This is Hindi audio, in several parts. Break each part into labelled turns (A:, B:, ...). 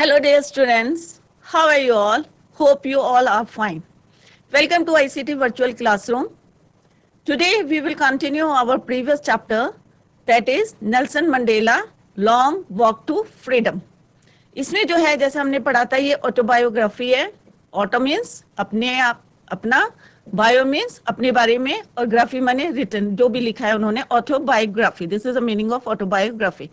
A: Hello, dear students. How are you all? Hope you all are fine. Welcome to ICT Virtual Classroom. Today, we will continue our previous chapter, that is Nelson Mandela Long Walk to Freedom. इसमें जो है जैसे हमने पढ़ा था ये ऑटोबायोग्राफी है. ऑटो मीन्स अपने आप अपना, बायो मीन्स अपने बारे में, और ग्राफी माने रिटन, जो भी लिखा है उन्होंने. Autobiography, this is the meaning of autobiography.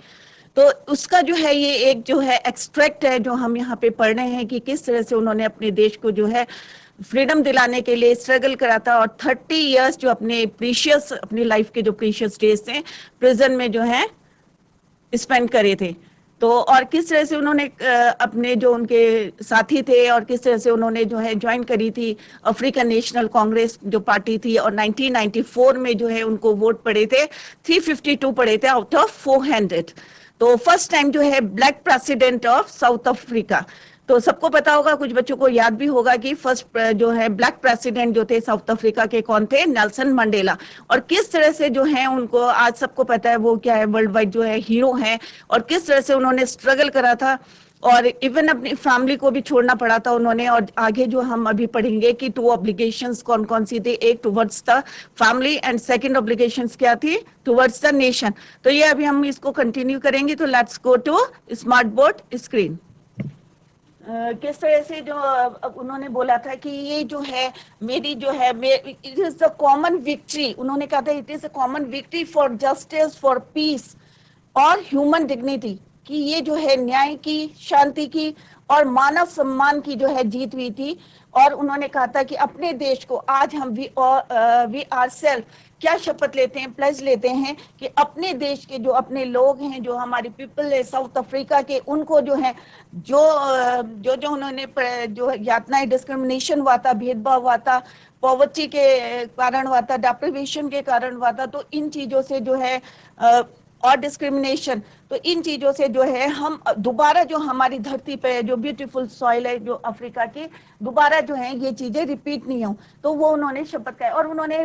A: तो उसका जो है ये एक जो है एक्सट्रैक्ट है जो हम यहाँ पे पढ़ रहे हैं कि किस तरह से उन्होंने अपने देश को जो है फ्रीडम दिलाने के लिए स्ट्रगल करा था, और 30 इयर्स जो अपने प्रीशियस, अपनी लाइफ के जो प्रीशियस डेज थे प्रिजन में जो है स्पेंड करे थे. तो और किस तरह से उन्होंने अपने जो उनके साथी थे और किस तरह से उन्होंने जो है ज्वाइन करी थी अफ्रीकन नेशनल कांग्रेस जो पार्टी थी, और 1994 में जो है उनको वोट पड़े थे 352 पड़े थे आउट ऑफ 400. तो फर्स्ट टाइम जो है black president of south Africa. तो सबको पता होगा, कुछ बच्चों को याद भी होगा कि फर्स्ट जो है ब्लैक प्रेसिडेंट जो थे साउथ अफ्रीका के कौन थे, नेल्सन मंडेला. और किस तरह से जो है उनको आज सबको पता है वो क्या है, वर्ल्ड वाइड जो है हीरो हैं, और किस तरह से उन्होंने स्ट्रगल करा था, और इवन अपनी फैमिली को भी छोड़ना पड़ा था उन्होंने. और आगे जो हम अभी पढ़ेंगे कि 2 ऑब्लिगेशंस कौन कौन सी थी, एक towards the family and second obligations क्या थी, टुवर्ड्स द नेशन. तो ये अभी हम इसको कंटिन्यू करेंगे. तो let's go to smart board screen. किस तरह से जो उन्होंने बोला था कि ये जो है मेरी जो है it is the common victory. उन्होंने कहा था it is a common victory for justice, for piece और ह्यूमन डिग्निटी, कि ये जो है न्याय की, शांति की और मानव सम्मान की जो है जीत हुई थी. और उन्होंने कहा था कि अपने देश को आज हम वी आर सेल्फ क्या शपथ लेते हैं, प्लेज लेते हैं कि अपने देश के जो अपने लोग हैं, जो हमारी पीपल है साउथ अफ्रीका के, उनको जो है जो जो जो उन्होंने जो यातनाएं, डिस्क्रिमिनेशन हुआ था, भेदभाव हुआ था, पॉवर्टी के कारण हुआ था, डेप्रिवेशन के कारण हुआ था, तो इन चीजों से जो है और डिस्क्रिमिनेशन, तो इन चीजों से जो है हम दोबारा जो हमारी धरती पे जो ब्यूटीफुल सॉइल है जो अफ्रीका की, दोबारा जो है ये चीजें रिपीट नहीं हो. तो वो उन्होंने शपथ खाई. और उन्होंने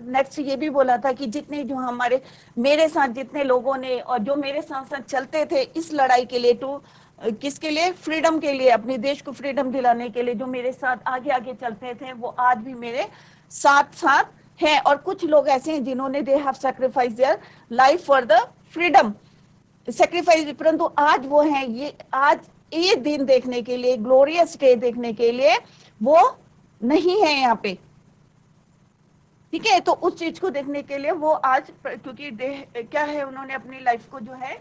A: नेक्स्ट ये भी बोला था कि जितने जो हमारे मेरे साथ जितने लोगों ने और जो मेरे साथ साथ चलते थे इस लड़ाई के लिए, तो किसके लिए, फ्रीडम के लिए, अपने देश को फ्रीडम दिलाने के लिए, जो मेरे साथ आगे आगे चलते थे वो आज भी मेरे साथ साथ हैं. और कुछ लोग ऐसे हैं जिन्होंने they have sacrifice their life for the freedom, sacrifice, परंतु आज वो हैं, ये आज ये दिन देखने के लिए, ग्लोरियस डे देखने के लिए वो नहीं है यहाँ पे. ठीक है, तो उस चीज को देखने के लिए वो आज, क्योंकि क्या है, उन्होंने अपनी लाइफ को जो है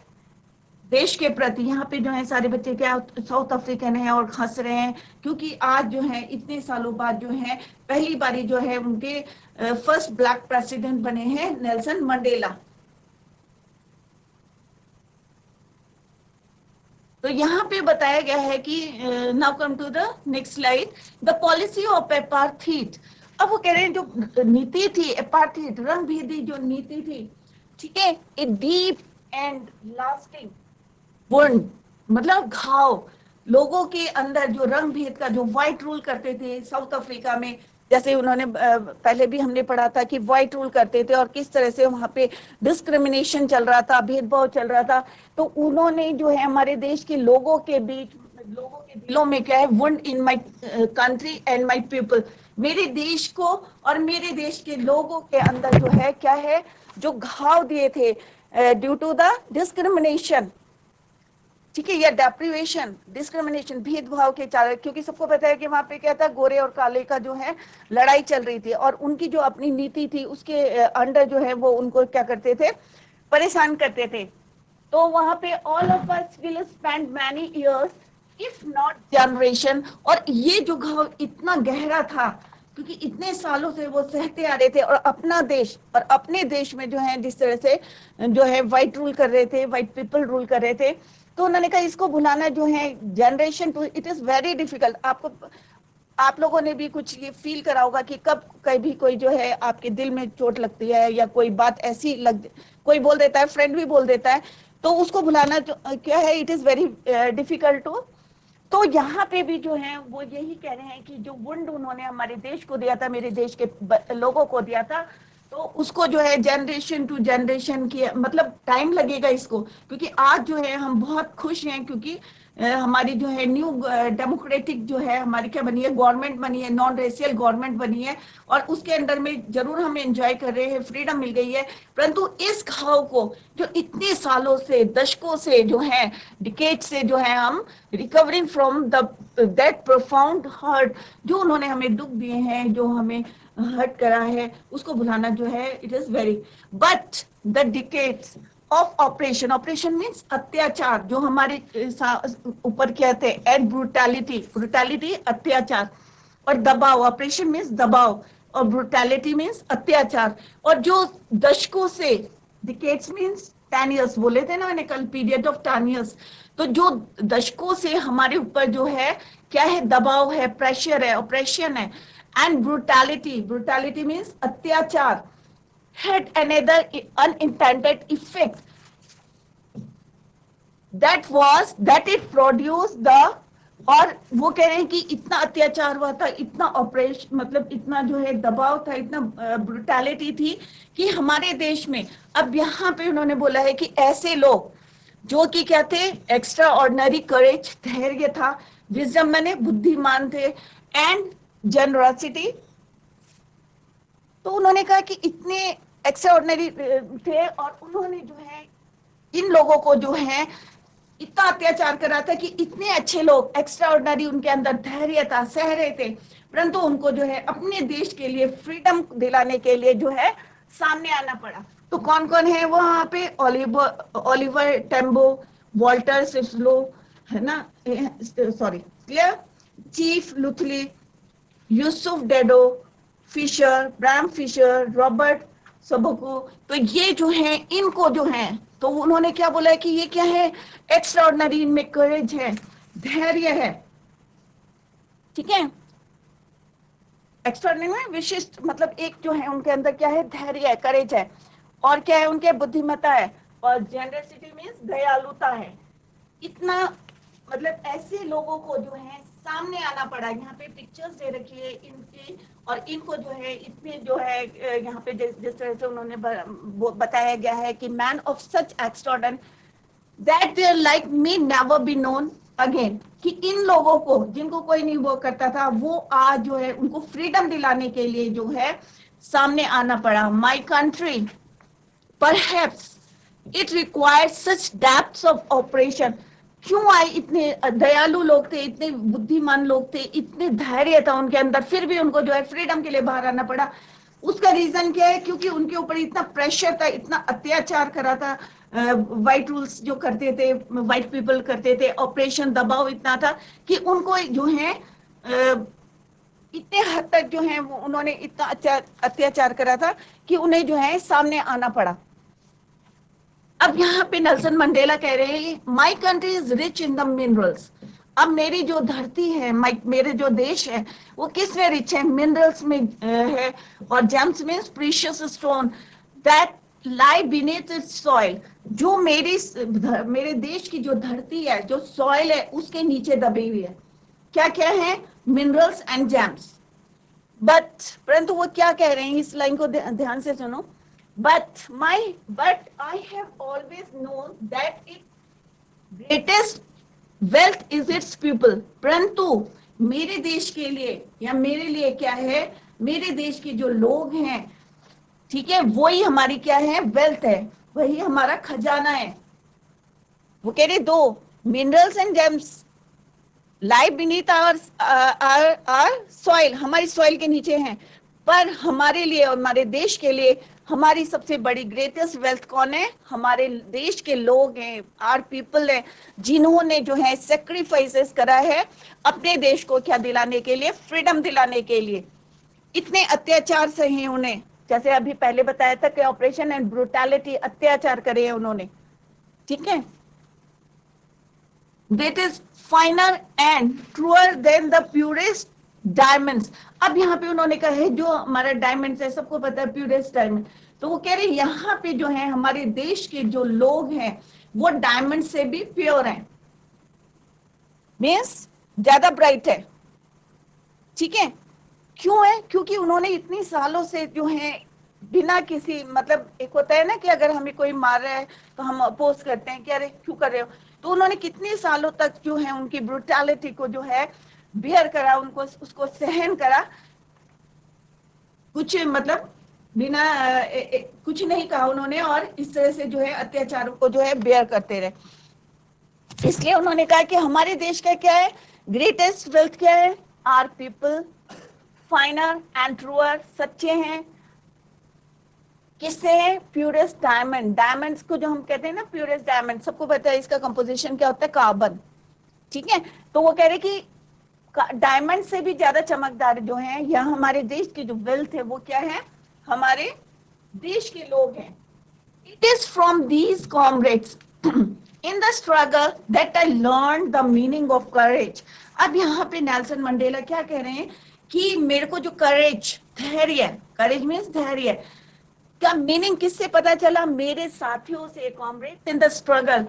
A: देश के प्रति, यहाँ पे जो है सारे बच्चे क्या साउथ अफ्रीकन हैं और हंस रहे हैं, क्योंकि आज जो है इतने सालों बाद जो है पहली बारी जो है उनके फर्स्ट ब्लैक प्रेसिडेंट बने हैं नेल्सन मंडेला. तो यहाँ पे बताया गया है कि now come to the next slide, the policy of apartheid. अब वो कह रहे हैं जो नीति थी एपार्थीड, रंग भेदी जो नीति थी, ठीक है, a deep and lasting wound, मतलब घाव, लोगों के अंदर जो रंग भेद का, जो व्हाइट रूल करते थे साउथ अफ्रीका में, जैसे उन्होंने पहले भी हमने पढ़ा था कि व्हाइट रूल करते थे और किस तरह से वहां पे डिस्क्रिमिनेशन चल रहा था, भेदभाव चल रहा था. तो उन्होंने जो है हमारे देश के लोगों के बीच, लोगों के दिलों में क्या है, wound in my country and my people, मेरे देश को और मेरे देश के लोगों के अंदर जो है क्या है, जो घाव दिए थे ड्यू टू द डिस्क्रिमिनेशन, ठीक है, या डेप्रिवेशन, डिस्क्रिमिनेशन, भेदभाव के चार, क्योंकि सबको पता है कि वहां पे क्या था, गोरे और काले का जो है लड़ाई चल रही थी, और उनकी जो अपनी नीति थी उसके अंडर जो है वो उनको क्या करते थे, परेशान करते थे. तो वहां पे all of us will spend many years if not generation. और ये जो घाव इतना गहरा था, क्योंकि इतने सालों से वो सहते आ रहे थे, और अपना देश और अपने देश में जो है जिस तरह से जो है व्हाइट रूल कर रहे थे, व्हाइट पीपल रूल कर रहे थे, तो उन्होंने कहा इसको भुलाना जो है generation to, it is very difficult. आप लोगों ने भी कुछ ये फील करा होगा कि कब कभी कोई जो है आपके दिल में चोट लगती है, या कोई बात ऐसी कोई बोल देता है, फ्रेंड भी बोल देता है, तो उसको भुलाना जो क्या है, it is very difficult to. तो यहाँ पे भी जो है वो यही कह रहे हैं कि जो वुंड उन्होंने हमारे देश को दिया था, मेरे देश के लोगों को दिया था, तो उसको जो है जनरेशन टू जनरेशन की, मतलब टाइम लगेगा इसको, क्योंकि आज जो है हम बहुत खुश हैं, क्योंकि हमारी जो है न्यू डेमोक्रेटिक जो है हमारी क्या बनी है, गवर्नमेंट बनी है, नॉन रेशियल गवर्नमेंट बनी है, और उसके अंडर में जरूर हम एंजॉय कर रहे हैं, फ्रीडम मिल गई है। परंतु इस घाव को जो इतने सालों से, दशकों से जो है, डिकेड से जो है, हम recovering from the that profound hurt, जो उन्होंने हमें दुख दिए हैं, जो हमें हर्ट करा है, उसको भुलाना जो है it is very, but the decades of operation, operation means अत्याचार, जो हमारे ऊपर कहते हैं, एंड ब्रूटैलिटी, ब्रूटैलिटी अत्याचार, और दबाव, ऑपरेशन मीन्स दबाव, और ब्रूटैलिटी मीन्स अत्याचार, और जो दशकों से, डिकेड्स मीन्स 10 years बोले थे ना मैंने कल, पीरियड ऑफ 10 years, तो जो दशकों से हमारे ऊपर जो है क्या है, दबाव है, प्रेशर है, ऑपरेशन है, एंड ब्रूटैलिटी, ब्रूटैलिटी मीन्स अत्याचार, had another unintended effect, that it produced the, और वो कह रहे हैं कि इतना अत्याचार हुआ था, इतना ऑपरेशन, मतलब इतना जो है दबाव था, इतना ब्रूटैलिटी थी कि हमारे देश में, अब यहाँ पे उन्होंने बोला है कि ऐसे लोग जो कि क्या थे, एक्स्ट्रा ऑर्डिनरी करेज, धैर्य था, विजडम मैंने बुद्धिमान थे, एंड जनरसिटी, तो उन्होंने कहा कि इतने एक्स्ट्रा ऑर्डिनरी थे, और उन्होंने जो है इन लोगों को जो है इतना अत्याचार करा था कि इतने अच्छे लोग, एक्स्ट्रा ऑर्डिनरी, उनके अंदर धैर्य था, सह रहे थे, परंतु उनको जो है अपने देश के लिए, फ्रीडम दिलाने के लिए जो है सामने आना पड़ा। तो कौन कौन है वहां पे, ओलिवर टेम्बो, वॉल्टर सिस्लो, है ना, sorry clear, Chief Luthuli, Yusuf Dadoo, Fischer, Bram Fischer, Robert सबको, तो ये जो है, इनको जो है, तो उन्होंने क्या बोला है कि ये क्या है, एक्स्ट्रा ऑर्डिनरी, इनमें करेज है, धैर्य है, ठीक है, एक्स्ट्रा ऑर्डिनरी में विशिष्ट, मतलब एक जो है उनके अंदर क्या है, धैर्य है, करेज है, और क्या है, उनके बुद्धिमत्ता है, और जनरसिटी मीन्स दयालुता है। इतना, मतलब ऐसे लोगों को जो है सामने आना पड़ा। यहाँ पे पिक्चर्स दे रखी है इनकी, और इनको जो है इतने जो है यहाँ पे जिस तरह से उन्होंने बताया गया है कि man of such extraordinary that their like may never be known again, कि इन लोगों को, जिनको कोई नहीं वो करता था, वो आज जो है उनको फ्रीडम दिलाने के लिए जो है सामने आना पड़ा। My country perhaps it required such depths of operation, क्यों आए, इतने दयालु लोग थे, इतने बुद्धिमान लोग थे, इतने धैर्य था उनके अंदर, फिर भी उनको जो है फ्रीडम के लिए बाहर आना पड़ा। उसका रीजन क्या है, क्योंकि उनके ऊपर इतना प्रेशर था, इतना अत्याचार करा था, व्हाइट रूल्स जो करते थे, व्हाइट पीपल करते थे, ऑपरेशन, दबाव इतना था कि उनको जो है इतने हद तक जो है उन्होंने इतना अत्याचार करा था कि उन्हें जो है सामने आना पड़ा। अब यहाँ पे नेल्सन मंडेला कह रहे हैं, my country is rich in the minerals, अब मेरी जो धरती है, मेरे जो देश है, वो किस में रिच है, मिनरल्स में है, और James means precious stone that lie beneath it's soil, जो मेरे देश की जो धरती है, जो सॉइल है, उसके नीचे दबी हुई है। क्या क्या है, मिनरल्स एंड जेम्स। बट परंतु वो क्या कह रहे हैं, इस लाइन को ध्यान से सुनो, but I have always known that its greatest wealth is its people, परंतु मेरे देश के लिए, या मेरे लिए क्या है, मेरे देश के जो लोग हैं, ठीक है, वही हमारी क्या है, वेल्थ है, वही हमारा खजाना है। वो कह रहे दो, minerals and gems lie beneath our soil, हमारी सॉइल के नीचे हैं, पर हमारे लिए और हमारे देश के लिए हमारी सबसे बड़ी ग्रेटेस्ट वेल्थ कौन है, हमारे देश के लोग हैं, आर पीपल है, जिन्होंने जो है सेक्रीफाइसेस करा है अपने देश को क्या दिलाने के लिए, फ्रीडम दिलाने के लिए। इतने अत्याचार सहे उन्हें, जैसे अभी पहले बताया था कि ऑपरेशन एंड ब्रूटैलिटी, अत्याचार करे हैं उन्होंने, ठीक है। That is finer and truer than the purest diamonds. अब यहाँ पे उन्होंने कहा है जो हमारा डायमंड्स है, सबको पता है प्यूरेस्ट डायमंड, तो वो कह रहे हैं यहाँ पे जो है हमारे देश के जो लोग हैं वो डायमंड से भी प्योर हैं, मीन्स ज्यादा ब्राइट है, ठीक है। क्यों है, क्योंकि उन्होंने इतनी सालों से जो है बिना किसी, मतलब एक होता है ना कि अगर हमें कोई मार रहा है तो हम अपोज करते हैं कि अरे क्यों कर रहे हो, तो उन्होंने कितने सालों तक जो है उनकी ब्रुटैलिटी को जो है बियर करा, उनको उसको सहन करा, कुछ मतलब बिना कुछ नहीं कहा उन्होंने, और इस तरह से जो है अत्याचारों को जो है बेयर करते रहे। इसलिए उन्होंने कहा कि हमारे देश का क्या है, ग्रेटेस्ट वेल्थ क्या है, our people, finer and truer, सच्चे हैं, किससे है, प्यूरेस्ट डायमंड, डायमंड्स को जो हम कहते हैं ना प्यूरेस्ट डायमंड, सबको पता है इसका कंपोजिशन क्या होता है, कार्बन, ठीक है। तो वो कह रहे कि डायमंड से भी ज्यादा चमकदार जो है या हमारे देश की जो वेल्थ है वो क्या है, हमारे देश के लोग हैं। It is from these comrades in the struggle that I learn the meaning of courage. अब यहाँ पे नेल्सन मंडेला क्या कह रहे हैं कि मेरे को जो करेज, धैर्य, करेज मीन्स धैर्य का मीनिंग किससे पता चला, मेरे साथियों से, कॉमरेड्स इन द स्ट्रगल,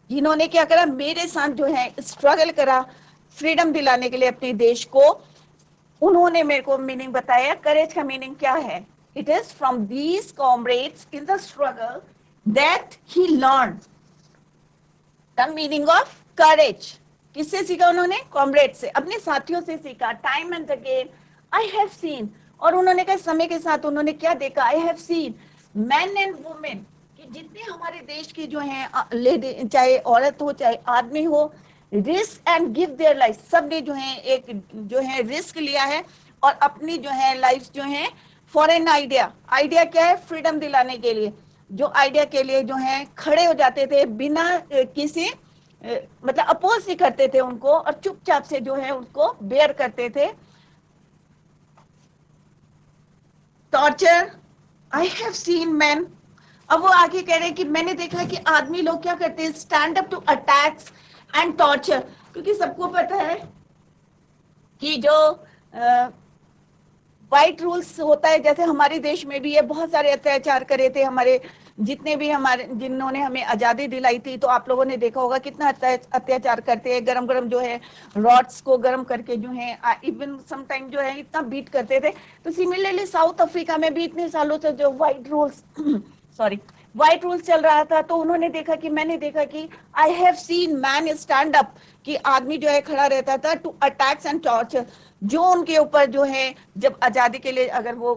A: जिन्होंने क्या करा, मेरे साथ जो है स्ट्रगल करा फ्रीडम दिलाने के लिए अपने देश को, उन्होंने मेरे को मीनिंग बताया। करेज का मीनिंग क्या है, it is from these comrades in the struggle that he learn the meaning of courage. किससे सीखा उन्होंने, कॉमरेड से, अपने साथियों से सीखा। Time and again I have seen, और उन्होंने कहा समय के साथ उन्होंने क्या देखा, I have seen man and women, कि जितने हमारे देश की जो है लेडी, चाहे औरत हो चाहे आदमी हो, risk and give their life, सबने जो है एक जो है रिस्क लिया है और अपनी जो है लाइफ जो है फॉर एन आइडिया, आइडिया क्या है, फ्रीडम दिलाने के लिए, जो आइडिया के लिए जो है खड़े हो जाते थे बिना किसी मतलब अपोज नहीं करते थे उनको, और चुपचाप से जो है उनको बेयर करते थे। Torture, I have seen man, अब वो आगे कह रहे हैं कि मैंने देखा कि आदमी लोग क्या करते हैं, stand up to attacks and torture, क्योंकि सबको पता है कि जो व्हाइट रूल्स होता है, जैसे हमारे देश में भी ये बहुत सारे अत्याचार करे थे, हमारे जितने भी हमारे जिन्होंने हमें आजादी दिलाई थी, तो आप लोगों ने देखा होगा कितना अत्याचार करते हैं, गरम गरम जो है रॉड्स को गरम करके जो है इवन सम टाइम जो है इतना बीट करते थे। तो सिमिलरली साउथ अफ्रीका में भी इतने सालों से जो white rules sorry white rules चल रहा था, तो उन्होंने देखा कि मैंने देखा कि I have seen man stand up, कि आदमी जो है खड़ा रहता था टू अटैक्स एंड टॉर्चर, जो उनके ऊपर जो है जब आजादी के लिए अगर वो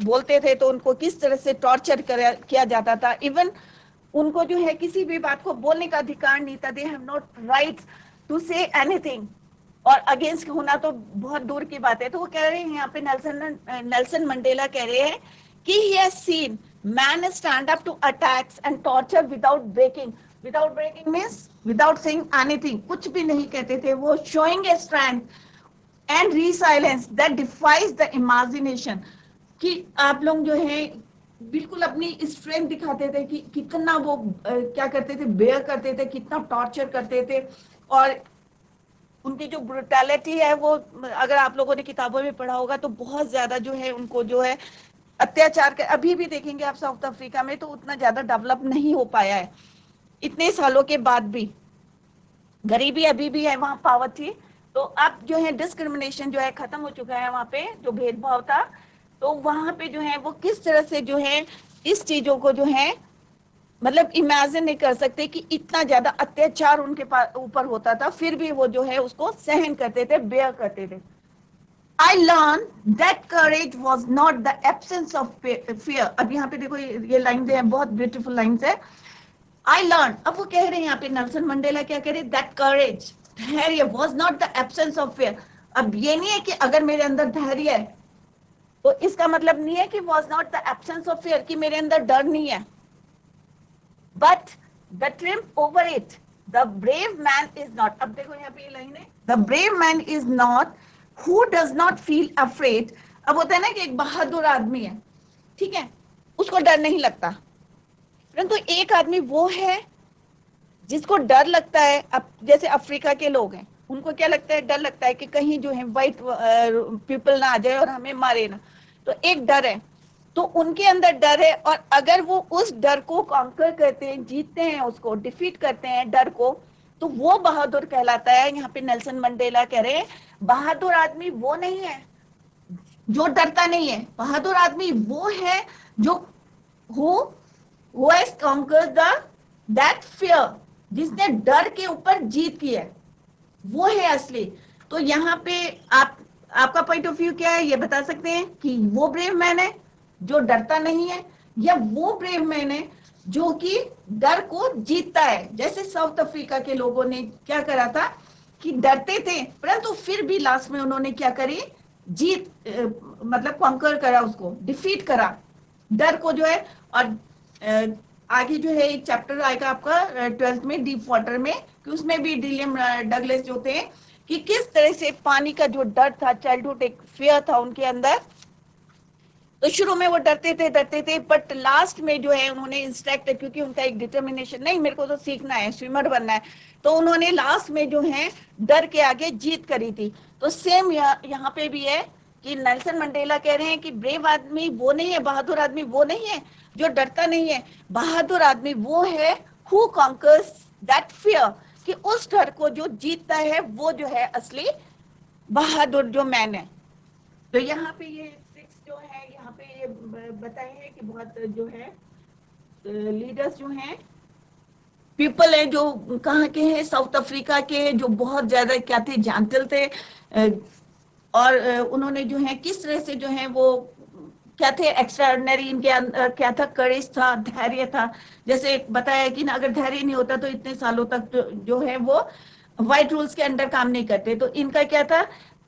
A: बोलते थे तो उनको किस तरह से टॉर्चर किया जाता था। इवन उनको जो है किसी भी बात को बोलने का अधिकार नहीं था, they have not rights to say anything, और अगेंस्ट होना तो बहुत दूर की बात है। तो वो कह रहे हैं यहाँ पे नेल्सन मंडेला कह रहे हैं कि he has seen man stand up to attacks and torture without breaking, without breaking means without saying anything, कुछ भी नहीं कहते थे वो, showing a strength and resilience that defies the imagination, कि आप लोग जो है बिल्कुल अपनी स्ट्रेंथ दिखाते थे कि कितना वो क्या करते थे, बेयर करते थे, कितना टॉर्चर करते थे, और उनकी जो ब्रुटैलिटी है वो अगर आप लोगों ने किताबों में पढ़ा होगा तो बहुत ज्यादा जो है उनको जो है अत्याचार कर, अभी भी देखेंगे आप साउथ अफ्रीका में तो उतना ज्यादा डेवलप नहीं हो पाया है इतने सालों के बाद भी, गरीबी अभी भी है वहां, पावर्टी, तो अब जो है डिस्क्रिमिनेशन जो है खत्म हो चुका है वहां पे, जो भेदभाव था, तो वहां पे जो है वो किस तरह से जो है इस चीजों को जो है मतलब इमेजिन नहीं कर सकते कि इतना ज्यादा अत्याचार उनके ऊपर होता था, फिर भी वो जो है उसको सहन करते थे, बेयर करते थे। I learned that courage was not the absence of fear. अब यहाँ पे देखो ये लाइन है, बहुत ब्यूटीफुल लाइन है। I learned, अब वो कह रहे हैं यहाँ पे नेल्सन मंडेला क्या कह रहे हैं, that courage, धैर्य was not the absence of fear। अब ये नहीं है कि अगर मेरे अंदर धैर्य है तो इसका मतलब नहीं है कि was not the absence of fear, कि मेरे अंदर डर नहीं है, but the triumph over it, the brave man is not, अब देखो यहाँ पे ये लाइन है, the brave man is not who does not feel afraid। अब होता है ना कि एक बहादुर आदमी है, ठीक है, उसको डर नहीं लगता, परंतु एक आदमी वो है जिसको डर लगता है। अब जैसे अफ्रीका के लोग हैं, उनको क्या लगता है, डर लगता है कि कहीं जो है व्हाइट पीपल ना आ जाए और हमें मारे ना, तो एक डर है, तो उनके अंदर डर है, और अगर वो उस डर को कॉन्कर करते हैं, जीतते हैं, उसको डिफीट करते हैं डर को, तो वो बहादुर कहलाता है। यहाँ पे नेल्सन मंडेला कह रहे हैं बहादुर आदमी वो नहीं है जो डरता नहीं है, बहादुर आदमी वो है जो who has conquered that fear, जिसने डर के ऊपर जीत की है, वो है असली। तो यहाँ पे आपका पॉइंट ऑफ व्यू क्या है, ये बता सकते हैं कि वो ब्रेव मैन है जो डरता नहीं है, या वो ब्रेव मैन है जो कि डर को जीतता है। जैसे साउथ अफ्रीका के लोगों ने क्या करा था कि डरते थे, परंतु फिर भी लास्ट में उन्होंने क्या करी, जीत मतलब कॉन्कर करा, उसको डिफीट करा डर को जो है। और आगे जो है एक चैप्टर आएगा आपका 12th में, डीप वाटर में, कि उसमें भी विलियम डगलस जो थे कि किस तरह से पानी का जो डर था, चाइल्डहुड एक फियर था उनके अंदर। तो शुरू में वो डरते थे, बट लास्ट में जो है उन्होंने इंस्ट्रक्ट, क्योंकि उनका एक डिटर्मिनेशन, नहीं मेरे को तो सीखना है, स्विमर बनना है, तो उन्होंने लास्ट में जो है डर के आगे जीत करी थी। तो सेम यहाँ पे भी है कि नेल्सन मंडेला कह रहे हैं कि ब्रेव आदमी वो नहीं है, बहादुर आदमी वो नहीं है जो डरता नहीं है, बहादुर आदमी वो है हु कॉन्कर्स दैट फियर, कि उस डर को जो जीतता है वो जो है असली बहादुर जो मैन है। तो यहाँ पे ये जो है यहाँ पे ये बताए हैं कि बहुत जो है लीडर्स जो हैं, पीपल है जो कहाँ के हैं, साउथ अफ्रीका के, जो बहुत ज्यादा क्या थे, जेंटल थे, और उन्होंने जो है किस तरह से जो है वो क्या थे, एक्स्ट्राऑर्डिनरी इनके अंदर क्या था, करेज था, धैर्य था। जैसे बताया कि ना अगर धैर्य नहीं होता तो इतने सालों तक तो जो है वो व्हाइट रूल्स के अंडर काम नहीं करते। तो इनका क्या था,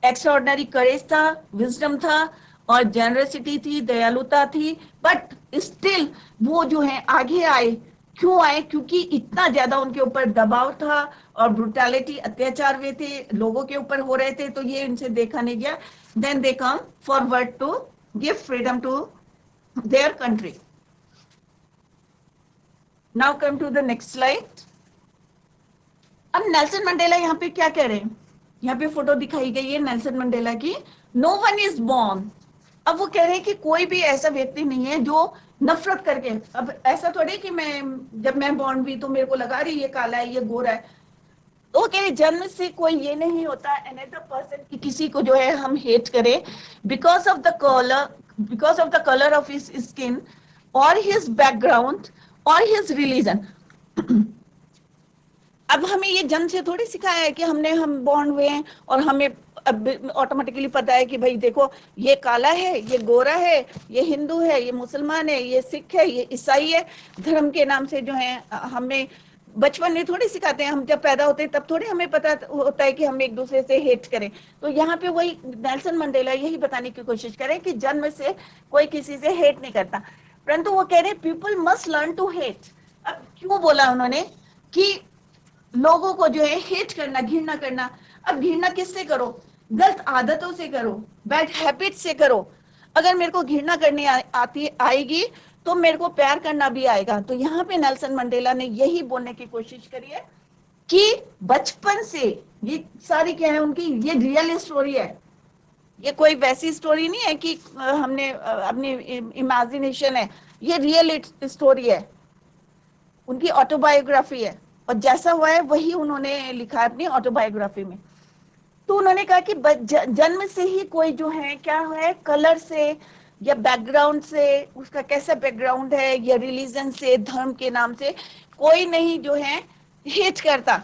A: एक्स्ट्राऑर्डिनरी करेज था, विजडम था, और जेनरसिटी थी, दयालुता थी, बट स्टिल वो जो है आगे आए। क्यों आए, क्योंकि इतना ज्यादा उनके ऊपर दबाव था और ब्रुटैलिटी, अत्याचार वे थे, लोगों के ऊपर हो रहे थे, तो ये इनसे देखा नहीं गया। Then they come forward to give freedom to their country. Now come to the next slide. अब नेल्सन मंडेला यहाँ पे क्या कह रहे हैं, यहाँ पे फोटो दिखाई गई है नेल्सन मंडेला की, नो वन इज बॉर्न। अब वो कह रहे हैं कि कोई भी ऐसा व्यक्ति नहीं है जो नफरत करके, अब ऐसा थोड़ी कि जब मैं बॉर्न हुई तो मेरे को लगा रही ये काला है, ये गोरा है। तो कह रहे जन्म से कोई ये नहीं होता अनदर पर्सन की किसी को जो है हम हेट करें because of the colour of his skin और हिज बैकग्राउंड और हिज रिलीजन। अब हमें ये जन्म से थोड़ी सिखाया है कि हम बॉर्न हुए हैं और हमें अब ऑटोमेटिकली पता है कि भाई देखो ये काला है, ये गोरा है, ये हिंदू है, ये मुसलमान है, ये सिख है, ये ईसाई है। धर्म के नाम से जो है हमें बचपन में थोड़ी सिखाते हैं, हम जब पैदा होते हैं तब थोड़ी हमें पता होता है कि हम एक दूसरे से हेट करें। तो यहाँ पे वही नेल्सन मंडेला यही बताने की कोशिश करें कि जन्म से कोई किसी से हेट नहीं करता, परंतु वो कह रहे people must learn to hate. अब क्यों बोला उन्होंने कि लोगों को जो है हेट करना, घृणा करना। अब घृणा किससे करो, गलत आदतों से करो, बैड हैबिट से करो। अगर मेरे को घृणा करनी आएगी तो मेरे को प्यार करना भी आएगा। तो यहाँ पे नेल्सन मंडेला ने यही बोलने की कोशिश करी है कि बचपन से ये सारी क्या है उनकी, ये रियल स्टोरी है, ये कोई वैसी स्टोरी नहीं है कि हमने अपनी इमेजिनेशन है, ये रियल स्टोरी है, उनकी ऑटोबायोग्राफी है, और जैसा हुआ है वही उन्होंने लिखा है अपनी ऑटोबायोग्राफी में। तो उन्होंने कहा कि जन्म से ही कोई जो है क्या है, कलर से या बैकग्राउंड से, उसका कैसा बैकग्राउंड है, या रिलीजन से, धर्म के नाम से कोई नहीं जो है हेट करता।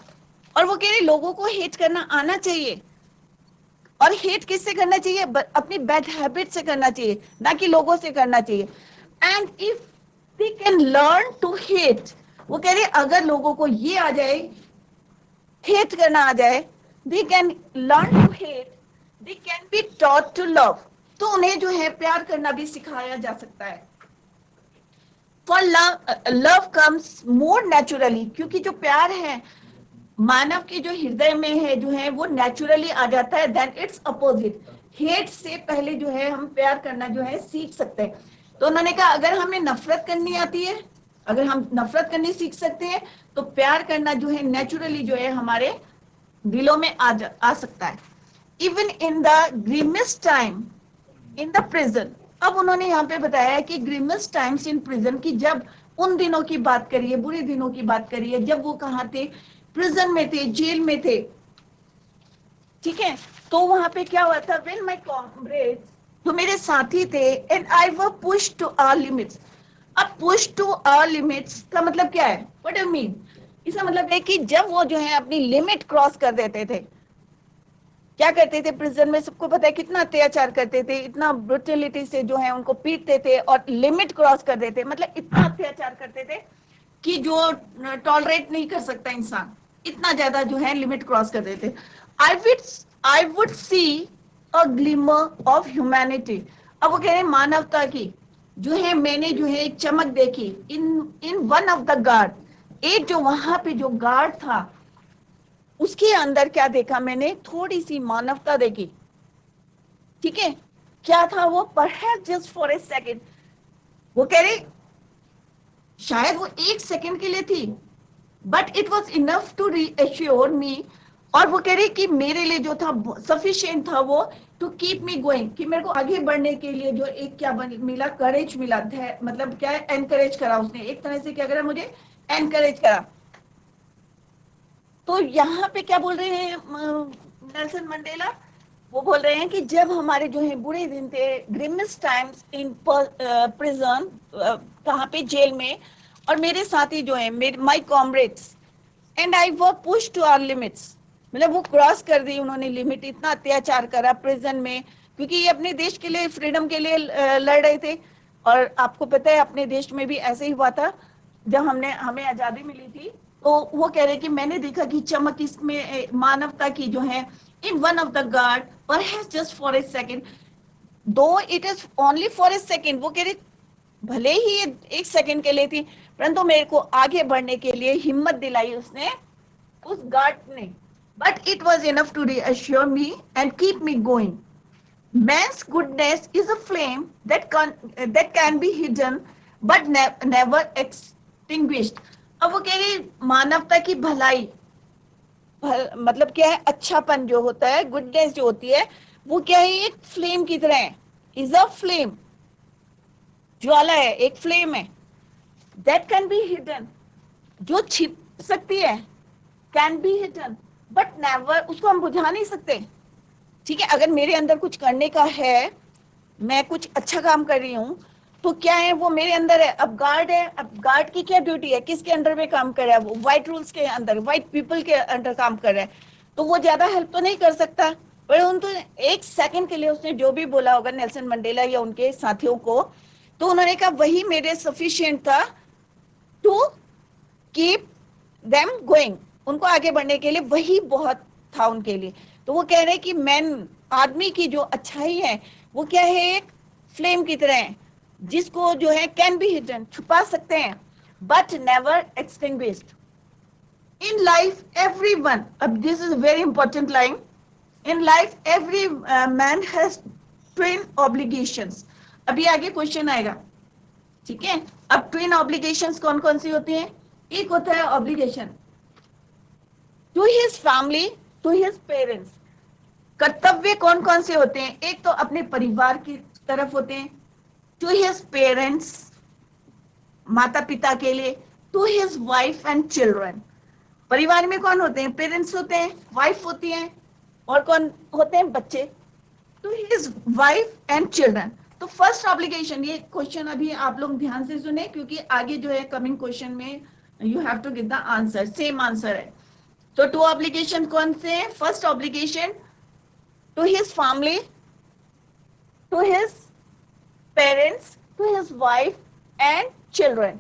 A: और वो कह रहे लोगों को हेट करना आना चाहिए, और हेट किससे करना चाहिए, अपनी बैड हैबिट से करना चाहिए, ना कि लोगों से करना चाहिए। And if they can learn to hate, वो कह रहे अगर लोगों को ये आ जाए, हेट करना आ जाए, they can learn to hate, they can be taught to love, तो उन्हें जो है प्यार करना भी सिखाया जा सकता है। For love comes more naturally, क्योंकि जो प्यार है मानव के जो हृदय में है जो है वो नेचुरली आ जाता है, देन इट्स अपोजिट। हेट से पहले जो है हम प्यार करना जो है सीख सकते हैं। तो उन्होंने कहा अगर हमें नफरत करनी आती है, अगर हम नफरत करनी सीख सकते हैं, तो प्यार करना जो है नेचुरली जो है हमारे दिलों में आ सकता है। Even in the grimmest time in the prison. अब उन्होंने यहाँ पे बताया कि ग्रीमेस्ट टाइम्स इन प्रिजन, की जब उन दिनों की बात करिए, बुरे दिनों की बात करिए, जब वो कहाँ थे, प्रिजन में थे, जेल में थे, ठीक है। तो वहां पे क्या हुआ था, व्हेन माय कॉमरेड्स, जो मेरे साथी थे, and I were push to our limits. अब पुश टू आवर लिमिट्स का मतलब क्या है, व्हाट डू मीन, इसका मतलब है कि जब वो जो है अपनी लिमिट क्रॉस कर देते थे, क्या करते थे प्रिजन में, सबको पता है कितना अत्याचार करते थे, इतना ब्रुटलिटी से जो है उनको पीटते थे और लिमिट क्रॉस कर देते, मतलब इतना अत्याचार करते थे कि जो टॉलरेट नहीं कर सकता इंसान, इतना ज्यादा जो है लिमिट क्रॉस कर देते। I would see a glimmer of humanity. अब वो कह रहे हैं मानवता की जो है, मैंने जो है एक चमक देखी in in one of the guard. एक जो वहां पे जो गार्ड था उसके अंदर क्या देखा मैंने, थोड़ी सी मानवता देखी। ठीक है, क्या था वो, perhaps just for a second. वो कह रहे शायद वो एक सेकंड के लिए थी, but it was enough to reassure me. और वो कह रही कि मेरे लिए जो था सफिशिएंट था वो, टू कीप मी गोइंग, कि मेरे को आगे बढ़ने के लिए जो एक क्या मिला, करेज मिला, मतलब क्या है, एनकरेज करा उसने, एक तरह से क्या करा, मुझे एनकरेज करा। तो यहाँ पे क्या बोल रहे हैं नेल्सन मंडेला, वो बोल रहे हैं कि जब हमारे जो है बुरे दिन थे, ग्रिमेस्ट टाइम्स इन प्रिजन, कहाँ पे, जेल में, और मेरे साथी जो है, मेरे my comrades and I were push to our limits, मतलब वो क्रॉस कर दी उन्होंने लिमिट, इतना अत्याचार करा प्रिजन में, क्योंकि ये अपने देश के लिए, फ्रीडम के लिए लड़ रहे थे। और आपको पता है अपने देश में भी ऐसे ही हुआ था जब हमें आजादी मिली थी। तो वो कह रहे कि मैंने देखा कि चमक इसमें मानवता की जो है, in one of the guard perhaps just for a second, though it is only for a second, वो कह रहे भले ही ये एक सेकेंड के लिए थी, परंतु मेरे को आगे बढ़ने के लिए हिम्मत दिलाई उसने, उस गार्ड ने। But it was enough to reassure me and keep me going. Man's goodness is a flame that can be hidden but never extinguished. अब वो कह रही मानवता की भलाई, मतलब क्या है, अच्छापन जो होता है, गुडनेस जो होती है, वो क्या है, एक फ्लेम की तरह है, इज अ फ्लेम, ज्वाला है, एक फ्लेम है, दैट कैन बी हिडन, जो छिप सकती है, can be hidden but never, उसको हम बुझा नहीं सकते। ठीक है, अगर मेरे अंदर कुछ करने का है, मैं कुछ अच्छा काम कर रही हूँ, तो क्या है, वो मेरे अंदर है। अब गार्ड है, अब गार्ड की क्या ड्यूटी है, किसके अंडर में काम कर रहा है, वो व्हाइट रूल्स के अंदर, व्हाइट पीपल के अंडर काम कर रहा है, तो वो ज्यादा हेल्प तो नहीं कर सकता। पर उनको एक सेकंड के लिए उसने जो भी बोला होगा नेल्सन मंडेला या उनके साथियों को, तो उन्होंने कहा वही मेरे सफिशिएंट था टू कीप देम गोइंग, उनको आगे बढ़ने के लिए वही बहुत था उनके लिए। तो वो कह रहे हैं कि मैन, आदमी की जो अच्छाई है वो क्या है, एक फ्लेम की तरह है, जिसको जो है कैन बी हिडन, छुपा सकते हैं, but never extinguished. In life everyone, अब this is very important line, in life every man has twin obligations. अभी आगे क्वेश्चन आएगा, ठीक है। अब ट्विन ऑब्लिगेशंस कौन कौन सी होती हैं, एक होता है obligation to his family, to his parents. कर्तव्य कौन कौन से होते हैं, एक तो अपने परिवार की तरफ होते हैं, टू हिज पेरेंट्स, माता पिता के लिए, to his wife and children. परिवार में कौन होते हैं, पेरेंट्स होते हैं, वाइफ होती है, और कौन होते हैं, बच्चे, to his wife and children. तो फर्स्ट ऑब्लिगेशन, ये क्वेश्चन अभी आप लोग ध्यान से सुने, क्योंकि आगे जो है कमिंग क्वेश्चन में you have to give the answer, same answer है। तो टू ऑब्लिगेशन कौन से हैं, first obligation to his family, to his parents, to his wife and children,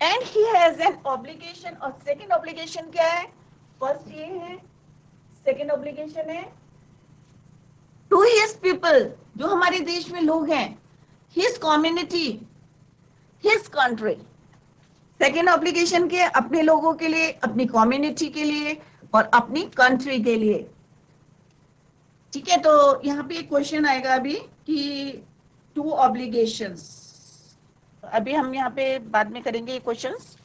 A: and he has an obligation. और सेकंड ऑब्लिगेशन क्या है, फर्स्ट ये है, सेकंड ऑब्लिगेशन है टू हिज पीपल, जो हमारे देश में लोग हैं, his community, his country. Second obligation के अपने लोगों के लिए, अपनी कम्युनिटी के लिए, और अपनी कंट्री के लिए। ठीक है, तो यहाँ पे एक क्वेश्चन आएगा अभी कि टू ऑब्लिगेशंस, अभी हम यहाँ पे बाद में करेंगे ये क्वेश्चंस।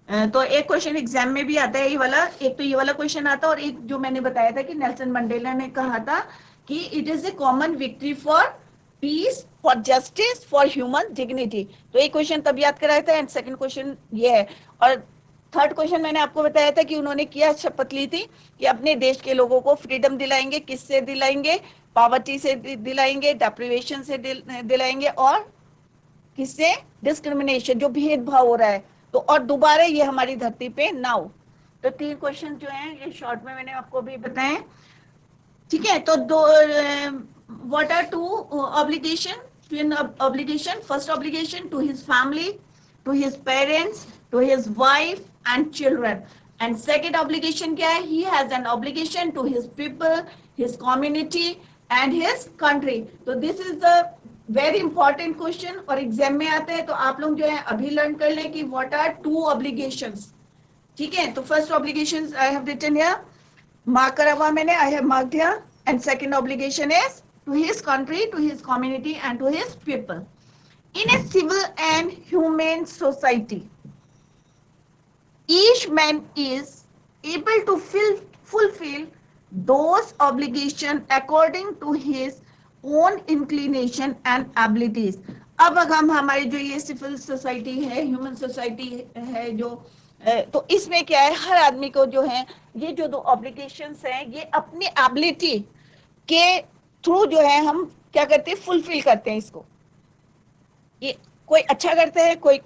A: तो एक क्वेश्चन एग्जाम में भी आता है ये वाला, एक तो ये वाला क्वेश्चन आता है, और एक जो मैंने बताया था कि नेल्सन मंडेला ने कहा था कि it is a common victory for piece, for justice, for human dignity. तो एक क्वेश्चन तब याद कराया था, एंड सेकंड क्वेश्चन ये है। और थर्ड क्वेश्चन मैंने आपको बताया था कि उन्होंने क्या शपथ ली थी कि अपने देश के लोगों को फ्रीडम दिलाएंगे, किससे दिलाएंगे, पॉवर्टी से दिलाएंगे, डेप्रिवेशन से दिलाएंगे, और किससे, डिस्क्रिमिनेशन, जो भेदभाव हो रहा है तो और दोबारा ये हमारी धरती पे ना हो। तो 3 क्वेश्चन जो हैं ये शॉर्ट में मैंने आपको भी बताए, ठीक है। तो दो what are 2 obligation, twin obligation. First obligation to his family, to his parents, to his wife and children. And second obligation क्या है? He has an obligation to his people, his community and his country. तो this is the very important question और एग्जाम में आता है, तो आप लोग जो है अभी लर्न कर लें कि what are 2 obligations, ठीक है। तो first obligation I have written here, mark करा हुआ मैंने, I have marked here. And second obligation is to his country, to his community and to his people. In a civil and humane society, each man is able to fulfill those obligations according to his own inclination and abilities. अब अगर हम हमारी जो ये सिविल सोसाइटी है, ह्यूमन सोसाइटी है जो, तो इसमें क्या है, हर आदमी को जो है ये जो 2 ऑब्लिगेशंस हैं ये अपनी एबिलिटी के थ्रू जो है हम क्या करते हैं, फुलफिल करते हैं इसको। ये कोई अच्छा करता है, कोई,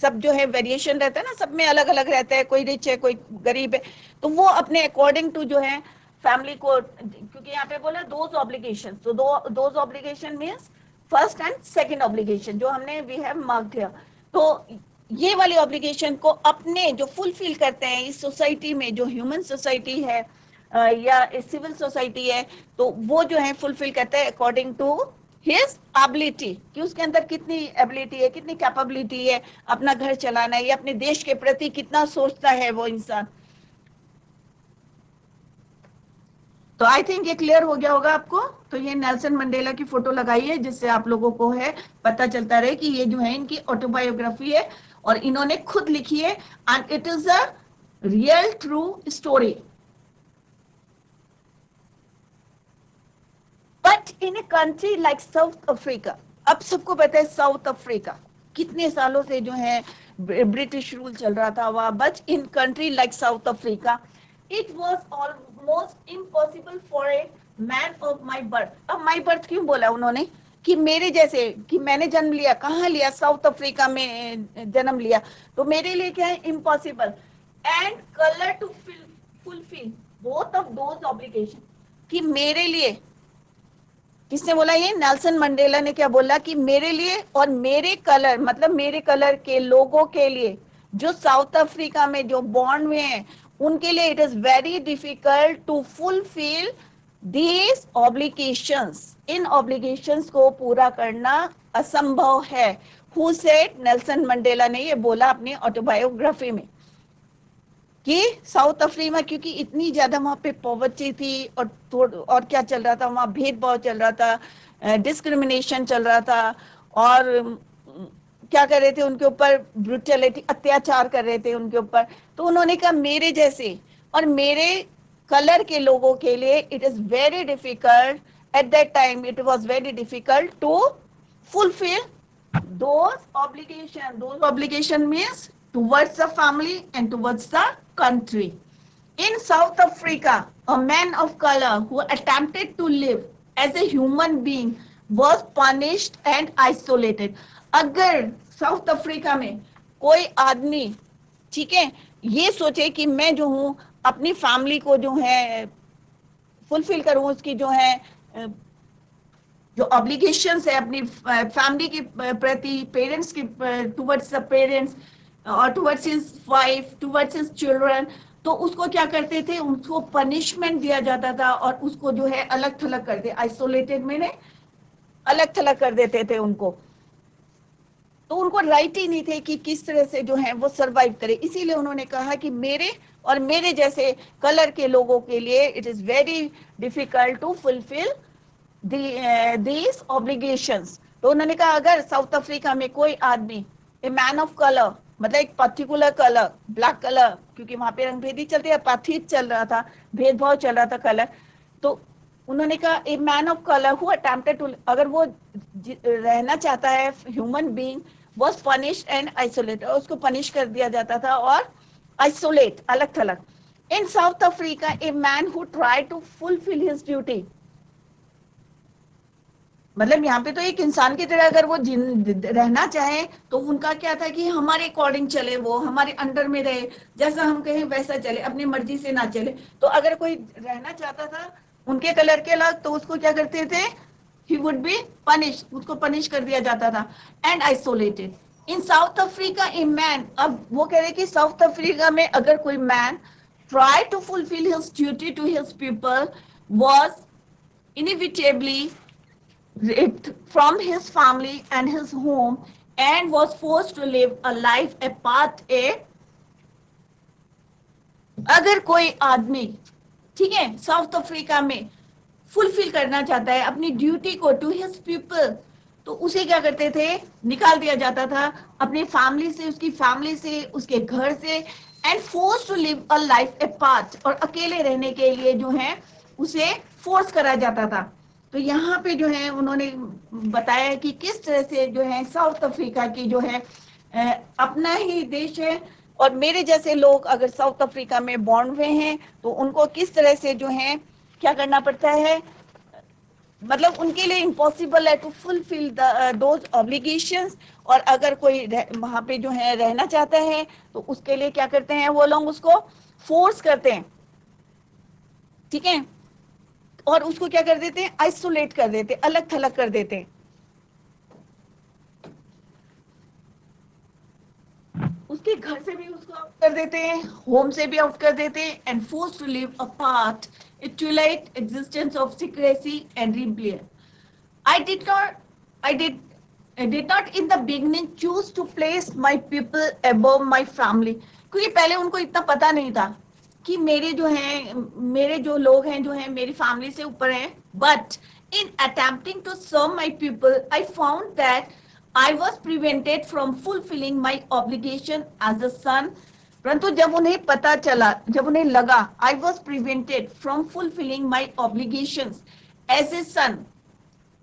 A: सब जो है वेरिएशन रहता है ना, सब में अलग अलग रहता है, कोई रिच है कोई गरीब है, तो वो अपने अकॉर्डिंग टू जो है फैमिली को, क्योंकि यहाँ पे बोला दोज ऑब्लिगेशन, तो those obligation means first and second obligation जो हमने वी हैव मार्क्ड हियर। तो ये वाली ऑब्लिगेशन को अपने जो फुलफिल करते हैं इस सोसाइटी में, जो ह्यूमन सोसाइटी है या सिविल सोसाइटी है, तो वो जो है फुलफिल करते हैं अकॉर्डिंग टू हिज एबिलिटी, कि उसके अंदर कितनी एबिलिटी है, कितनी कैपेबिलिटी है अपना घर चलाना है या अपने देश के प्रति कितना सोचता है वो इंसान। तो आई थिंक ये क्लियर हो गया होगा आपको। तो ये नेल्सन मंडेला की फोटो लगाई है जिससे आप लोगों को है पता चलता रहे कि ये जो है इनकी ऑटोबायोग्राफी है और इन्होंने खुद लिखी है, and it is a real true story. But in a country like south Africa, अब सबको पता है साउथ अफ्रीका कितने सालों से जो है ब्रिटिश रूल चल रहा था वहां, but in country like south Africa it was almost impossible for a man of my birth. अब my birth क्यों बोला उन्होंने, कि मेरे जैसे, कि मैंने जन्म लिया, कहाँ लिया, साउथ अफ्रीका में जन्म लिया, तो मेरे लिए क्या है, impossible. And colour to fulfil both of those obligation, कि मेरे लिए, किसने बोला ये, नेल्सन मंडेला ने क्या बोला, कि मेरे लिए और मेरे कलर, मतलब मेरे कलर के लोगों के लिए जो साउथ अफ्रीका में जो बॉर्न हुए हैं उनके लिए it is very difficult to fulfil these obligations, इन ऑब्लिगेशंस को पूरा करना असंभव है। हु सेड, नेल्सन मंडेला ने ये बोला अपनी ऑटोबायोग्राफी में, कि साउथ अफ्रीका क्योंकि इतनी ज्यादा वहां पे पॉवर्टी थी और क्या चल रहा था वहां, भेदभाव चल रहा था, डिस्क्रिमिनेशन चल रहा था, और क्या कर रहे थे उनके ऊपर, ब्रूटलिटी, अत्याचार कर रहे थे उनके ऊपर। तो उन्होंने कहा मेरे जैसे और मेरे कलर के लोगों के लिए it is very difficult, at that time it was very difficult to fulfil those obligation means towards the family and towards the country. In South Africa, a man of color who attempted to live as a human being was punished and isolated. अगर साउथ अफ्रीका में कोई आदमी, ठीक है, ये सोचे कि मैं जो हूं अपनी फैमिली को जो है फुलफिल करूं, उसकी जो है जो ऑब्लिगेशंस है अपनी फैमिली के प्रति, पेरेंट्स के टुवर्ड्स द पेरेंट्स और towards his wife, towards his children, तो उसको क्या करते थे, उसको पनिशमेंट दिया जाता था और उसको जो है अलग थलग कर दे, आइसोलेटेड में अलग थलग कर देते थे उनको। तो उनको राइट ही नहीं थे कि किस तरह से जो है वो सरवाइव करे। इसीलिए उन्होंने कहा कि मेरे और मेरे जैसे कलर के लोगों के लिए it is very difficult to fulfil these obligations। तो उन्होंने कहा अगर साउथ अफ्रीका में कोई आदमी, ए मैन ऑफ कलर, मतलब एक पर्टिकुलर कलर, ब्लैक कलर, क्योंकि वहां पे रंगभेदी चलती है, अपार्थाइड चल रहा था, भेदभाव चल रहा था कलर, तो उन्होंने कहा a man of colour who attempted to, अगर वो रहना चाहता है human being, was punished and isolated, उसको पनिश कर दिया जाता था और आइसोलेट, अलग थलग। In South Africa a man who tried to fulfil his duty, मतलब यहाँ पे तो एक इंसान की तरह अगर वो रहना चाहे तो उनका क्या था कि हमारे अकॉर्डिंग चले, वो हमारे अंडर में रहे, जैसा हम कहें वैसा चले, अपनी मर्जी से ना चले। तो अगर कोई रहना चाहता था उनके कलर के अलग तो उसको क्या करते थे, he would be punished, उसको पनिश कर दिया जाता था। And isolated in South Africa a man, अब वो कह रहे कि साउथ अफ्रीका में अगर कोई man try to fulfill his duty to his people was inevitably ripped from his family and his home and was forced to live a life apart a, अगर कोई आदमी, ठीक है, साउथ अफ्रीका में फुलफिल करना चाहता है अपनी ड्यूटी को टू हिज पीपल, तो उसे क्या करते थे, निकाल दिया जाता था अपनी फैमिली से, उसकी फैमिली से, उसके घर से, and force to live a life apart, और अकेले रहने के लिए जो है उसे फोर्स करा जाता था। तो यहाँ पे जो है उन्होंने बताया कि किस तरह से जो है साउथ अफ्रीका की जो है अपना ही देश है, और मेरे जैसे लोग अगर साउथ अफ्रीका में बॉर्न हुए हैं तो उनको किस तरह से जो है क्या करना पड़ता है, मतलब उनके लिए इम्पॉसिबल है टू फुलफिल दोज ऑब्लिगेशंस। और अगर कोई वहां पे जो है रहना चाहता है तो उसके लिए क्या करते हैं वो लोग, उसको फोर्स करते हैं, ठीक है, और उसको क्या कर देते हैं, आइसोलेट कर देते, अलग थलग कर देते हैं, उसके घर से भी उसको आउट कर देते हैं, होम से भी आउट कर देते हैं, and force to live apart a twilight existence of secrecy and rebellion. I did not, I did, I did not in the beginning choose to place my people above my family. क्योंकि पहले उनको इतना पता नहीं था कि मेरे जो हैं, मेरे जो लोग हैं जो हैं मेरी फैमिली से ऊपर हैं। But in attempting to serve my people, I found that I was prevented from fulfilling my obligation as a son. परंतु जब उन्हें पता चला, जब उन्हें लगा, I was prevented from fulfilling my obligations as a son,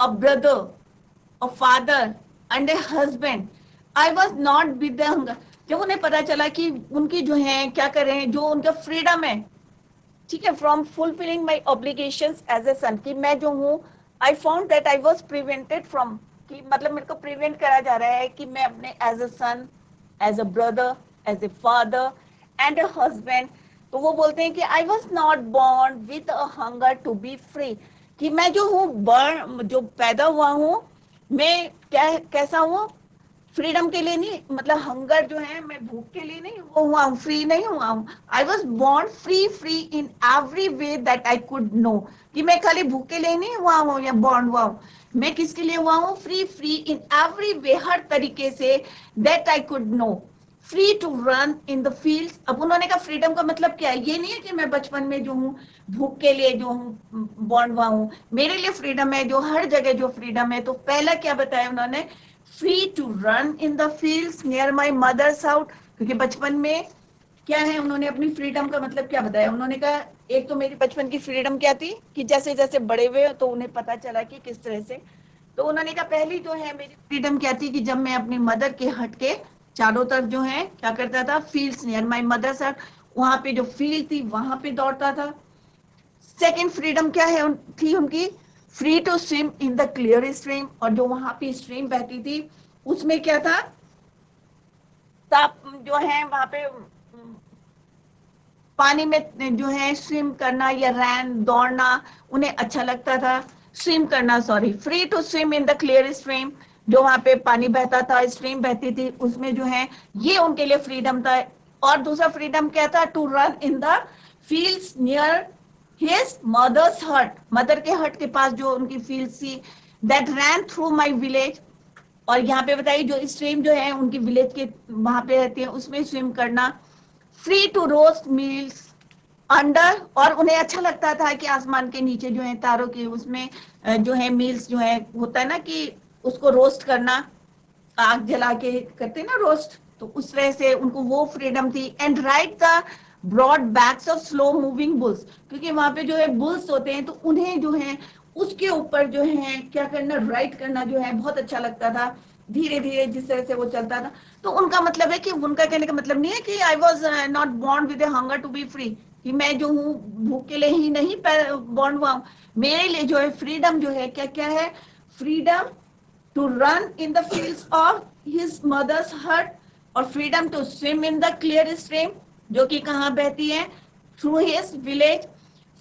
A: a brother, a father and a husband. I was not with the hunger. जब उन्हें पता चला कि उनकी जो है क्या करें, जो उनका फ्रीडम है, ठीक है, from fulfilling my obligations as a son, कि मैं जो हूँ, I found that I was prevented from, कि मतलब मेरे को प्रिवेंट करा जा रहा है कि मैं अपने as a son, as a brother, as a father and a husband, तो वो बोलते हैं कि I was not born with a hunger to be free, कि मैं जो हूँ बर्न, जो पैदा हुआ हूँ, मैं क्या कैसा हूँ, फ्रीडम के लिए नहीं, मतलब हंगर जो है, मैं भूख के लिए नहीं वो हुआ हूँ, फ्री नहीं हुआ हूँ। I was born free, free in every way that I could know, कि मैं खाली भूख के लिए नहीं हुआ हूँ या बॉर्न हुआ हूँ, मैं किसके लिए हुआ हूँ, free, free in every way, हर तरीके से, that I could know, free to run in the fields. अब उन्होंने कहा फ्रीडम का मतलब क्या है, ये नहीं है कि मैं बचपन में जो हूँ भूख के लिए जो हूँ बॉर्न हुआ हूँ, मेरे लिए फ्रीडम है जो हर जगह जो फ्रीडम है। तो पहला क्या बताया उन्होंने, free to run in the fields near my mother's house, क्योंकि बचपन में क्या है, उन्होंने अपनी फ्रीडम का मतलब क्या बताया, उन्होंने कहा एक तो मेरी बचपन की फ्रीडम क्या थी कि जैसे जैसे बड़े हुए तो उन्हें पता चला कि किस तरह से, तो उन्होंने कहा पहली जो है मेरी फ्रीडम क्या थी कि जब मैं अपनी मदर के हट के चारों तरफ जो है क्या करता था, फील्ड्स नियर माई मदर्स हट, वहां पे जो फील्ड थी वहां पे दौड़ता था। सेकेंड फ्रीडम क्या है थी उनकी, free to swim in the clear stream, और जो वहां पे स्ट्रीम बहती थी उसमें क्या था, तब जो है वहां पे पानी में जो है स्विम करना या रैन दौड़ना उन्हें अच्छा लगता था, स्विम करना, sorry, free to swim in the clear stream, जो वहां पे पानी बहता था, स्ट्रीम बहती थी, उसमें जो है ये उनके लिए फ्रीडम था। और दूसरा फ्रीडम क्या था, to run in the fields near his mother's hut, mother के हट के पास जो उनकी फील्ड थी, that ran through my village, और यहाँ पे बताइए जो स्ट्रीम जो है उनकी विलेज के वहां पे रहती है उसमें स्विम करना, free to roast meals under, और उन्हें अच्छा लगता था कि आसमान के नीचे जो है तारों के उसमें जो है मील्स जो है होता है ना कि उसको रोस्ट करना, आग जला के करते हैं ना रोस्ट, तो उस तरह से उनको वो फ्रीडम थी। And ride the broad backs of slow moving bulls, क्योंकि वहां पे जो है बुल्स होते हैं तो उन्हें जो है उसके ऊपर जो है क्या करना, राइड करना जो है बहुत अच्छा लगता था, धीरे धीरे जिस तरह से वो चलता था। तो उनका मतलब है कि उनका कहने का मतलब नहीं है कि I was not born with a hunger to be free, कि मैं जो हूँ भूख के लिए ही नहीं बॉर्न हुआ हूँ, मेरे लिए जो है फ्रीडम जो है क्या क्या है, freedom to run in the fields of his mother's hut, और freedom to swim in the clear stream, जो कि कहाँ बहती है, through his village,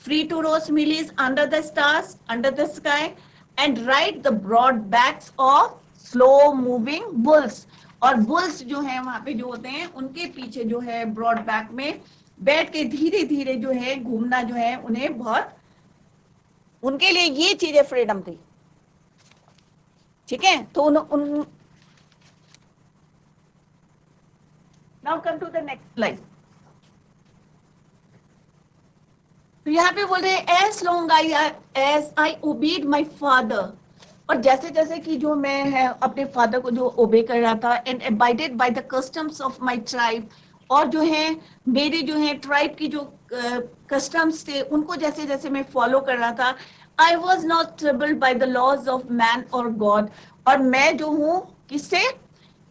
A: free to roast mealies under the stars, under the sky, and ride the broad backs of slow moving bulls. और बुल्स जो है वहां पे जो होते हैं उनके पीछे जो है ब्रॉड बैक में बैठ के धीरे धीरे जो है घूमना जो है उन्हें बहुत, उनके लिए ये चीजें फ्रीडम थी. ठीक है, तो उन now come to the next slide. तो यहाँ पे बोल रहे हैं as long as I obeyed my father, और जैसे जैसे कि जो मैं है अपने फादर को जो ओबे कर रहा था, and abided by the customs of my tribe, और जो है मेरे जो है ट्राइब की जो कस्टम्स थे उनको जैसे जैसे मैं फॉलो कर रहा था, I was not troubled by the laws of man और गॉड, और मैं जो हूँ किससे,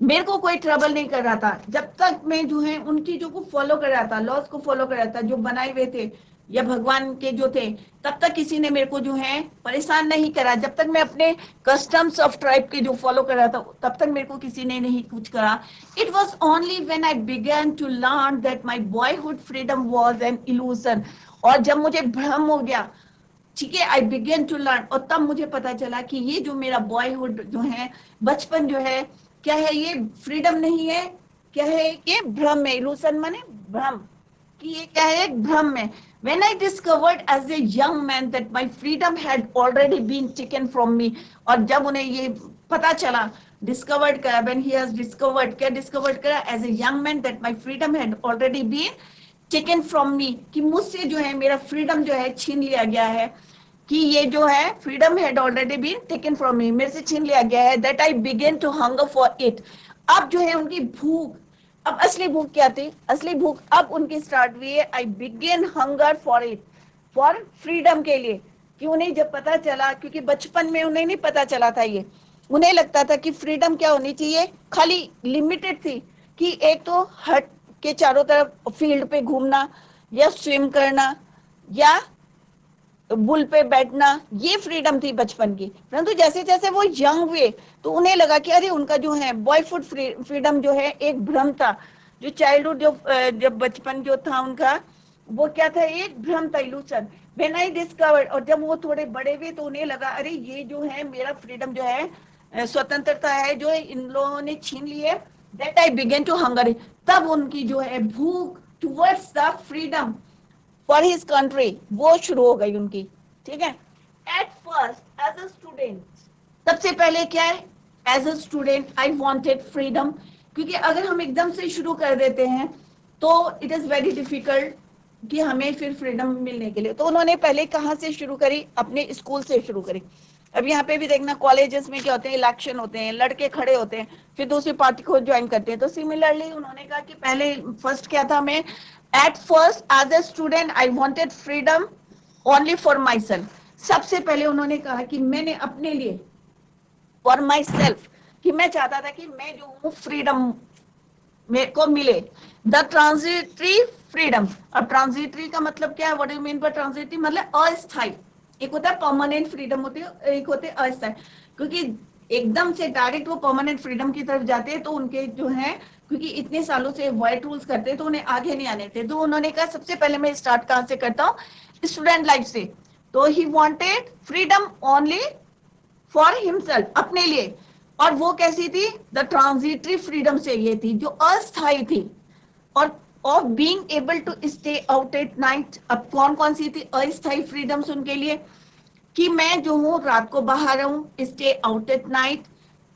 A: मेरे को कोई ट्रबल नहीं कर रहा था जब तक मैं जो है उन चीजों को फॉलो कर रहा था, लॉज को फॉलो कर रहा था जो बनाए हुए थे या भगवान के जो थे, तब तक किसी ने मेरे को जो है परेशान नहीं करा. जब तक मैं अपने कस्टम्स ऑफ ट्राइब के जो फॉलो कर रहा था तब तक मेरे को किसी ने नहीं कुछ करा. It was only when I began to learn that my boyhood freedom was an illusion, और जब मुझे भ्रम हो गया, ठीक है, आई बिगन टू लर्न, और तब मुझे पता चला कि ये जो मेरा बॉयहुड जो है, बचपन जो है, क्या है, ये फ्रीडम नहीं है, क्या है, ये भ्रम है. इल्यूजन माने भ्रम, कि ये क्या है, भ्रम में. When I discovered as a young man that my freedom had already been taken from me, और जब उन्हें ये पता चला, discovered करा, when he has discovered, क्या discovered करा, as a young man that my freedom had already been taken from me, कि मुझसे जो है मेरा freedom जो है छीन लिया गया है, कि ये जो है freedom had already been taken from me, मेरे से छीन लिया गया है, that I began to hunger for it. अब जो है उनकी भूख, अब असली भूख क्या थी, असली भूख अब उनकी स्टार्ट हुई है, I began hunger for it, for freedom के लिए. कि उन्हें जब पता चला, क्योंकि बचपन में उन्हें नहीं पता चला था, ये उन्हें लगता था कि फ्रीडम क्या होनी चाहिए, खाली लिमिटेड थी कि एक तो हट के चारों तरफ फील्ड पे घूमना या स्विम करना या बुल पे बैठना, ये फ्रीडम थी बचपन की. परंतु जैसे जैसे वो यंग हुए तो उन्हें लगा कि अरे उनका जो है बॉयहुड फ्रीडम जो है एक भ्रम था, जो चाइल्डहुड जो जब बचपन जो था उनका, वो क्या था, एक भ्रम था, इल्यूजन. व्हेन आई डिस्कवर्ड, और जब वो थोड़े बड़े हुए तो उन्हें लगा अरे ये जो है मेरा फ्रीडम जो है स्वतंत्रता है जो इन लोगों ने छीन ली है, that I began to hunger, तब उनकी जो है भूख towards the freedom for his country वो शुरू हो गई उनकी. ठीक है. At first as a student, सबसे पहले क्या है, as a student I wanted freedom, क्योंकि अगर हम एकदम से शुरू कर देते हैं तो इट इज वेरी डिफिकल्ट कि हमें फिर फ्रीडम मिलने के लिए. तो उन्होंने पहले कहाँ से शुरू करी, अपने स्कूल से शुरू करी. अब यहाँ पे भी देखना कॉलेजेस में क्या होते हैं, इलेक्शन होते हैं, लड़के खड़े होते हैं, फिर दूसरी पार्टी को ज्वाइन करते हैं. तो सिमिलरली उन्होंने कहा कि पहले फर्स्ट क्या था, मैं at first as a student I wanted freedom only for myself. सबसे पहले उन्होंने कहा कि मैंने अपने लिए, फॉर माई सेल्फ, कि मैं चाहता था कि मैं जो हूँ फ्रीडम मेरे को मिले. द ट्रांजिटरी फ्रीडम, अब ट्रांजिटरी का मतलब क्या है, what do mean by transitory, मतलब अस्थायी. एक होता है परमानेंट फ्रीडम होती है, एक होते है अस्थायी. क्योंकि एकदम से डायरेक्ट वो परमानेंट फ्रीडम की तरफ जाते हैं तो उनके जो है, क्योंकि इतने सालों से वाइट रूल्स करते हैं तो उन्हें आगे नहीं आने थे. तो उन्होंने कहा सबसे पहले मैं स्टार्ट कहाँ से करता हूँ, स्टूडेंट लाइफ से. तो he wanted freedom only for himself, अपने लिए. और वो कैसी थी, द ट्रांजिटरी फ्रीडम से ये थी जो अस्थायी थी. और of being able to stay out at night, अब कौन कौन सी थी अस्थायी फ्रीडम्स उनके लिए, कि मैं जो हूँ रात को बाहर रहूं, stay out at night,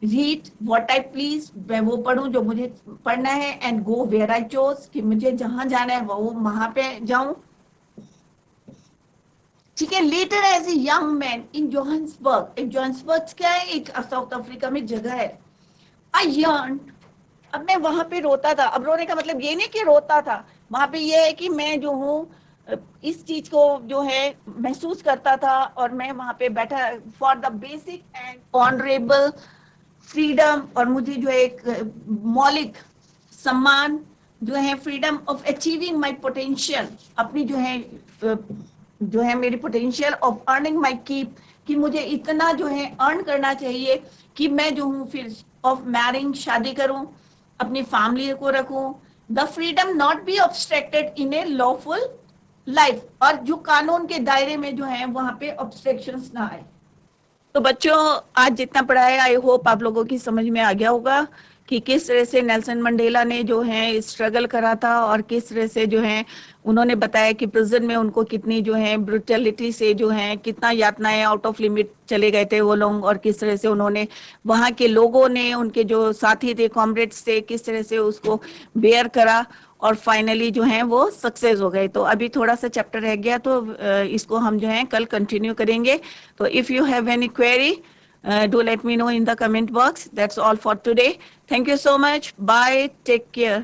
A: read what I please, मैं वो पढूं जो मुझे पढ़ना है, and go where I chose, कि मुझे जहां जाना है वो वहां पे जाऊं. ठीक है. Later as a young man in Johannesburg, एक जोहान्सबर्ग क्या है, एक साउथ अफ्रीका में जगह है, आई यर्न, अब मैं वहां पे रोता था. अब रोने का मतलब ये नहीं कि रोता था, वहां पे ये है कि मैं जो हूँ इस चीज को जो है महसूस करता था, और मैं वहां पे बैठा for the basic and honourable freedom, और मुझे जो एक मौलिक सम्मान जो है, freedom of achieving my potential, अपनी जो है जो है मेरी potential of earning my keep, कि मुझे इतना जो है अर्न करना चाहिए कि मैं जो हूँ फिर ऑफ मैरिंग, शादी करूं, अपनी फैमिली को रखूं। The freedom not be obstructed in A lawful life, और जो कानून के दायरे में जो है वहां पे ऑब्स्ट्रक्शंस ना आए। तो बच्चों आज जितना पढ़ाया आई होप आप लोगों की समझ में आ गया होगा कि किस तरह से नेल्सन मंडेला ने जो है स्ट्रगल करा था, और किस तरह से जो है उन्होंने बताया कि प्रिजन में उनको कितनी जो है ब्रुटलिटी से जो है कितना यातनाएं, आउट ऑफ लिमिट चले गए थे वो लोग, और किस तरह से उन्होंने वहां के लोगों ने, उनके जो साथी थे, कॉमरेड्स थे, किस तरह से उसको बेयर करा, और फाइनली जो है वो सक्सेस हो गए। तो अभी थोड़ा सा चैप्टर रह गया, तो इसको हम जो है कल कंटिन्यू करेंगे। तो if you have any query, do let me know in the comment box. That's all for today. Thank you so much. Bye. Take care.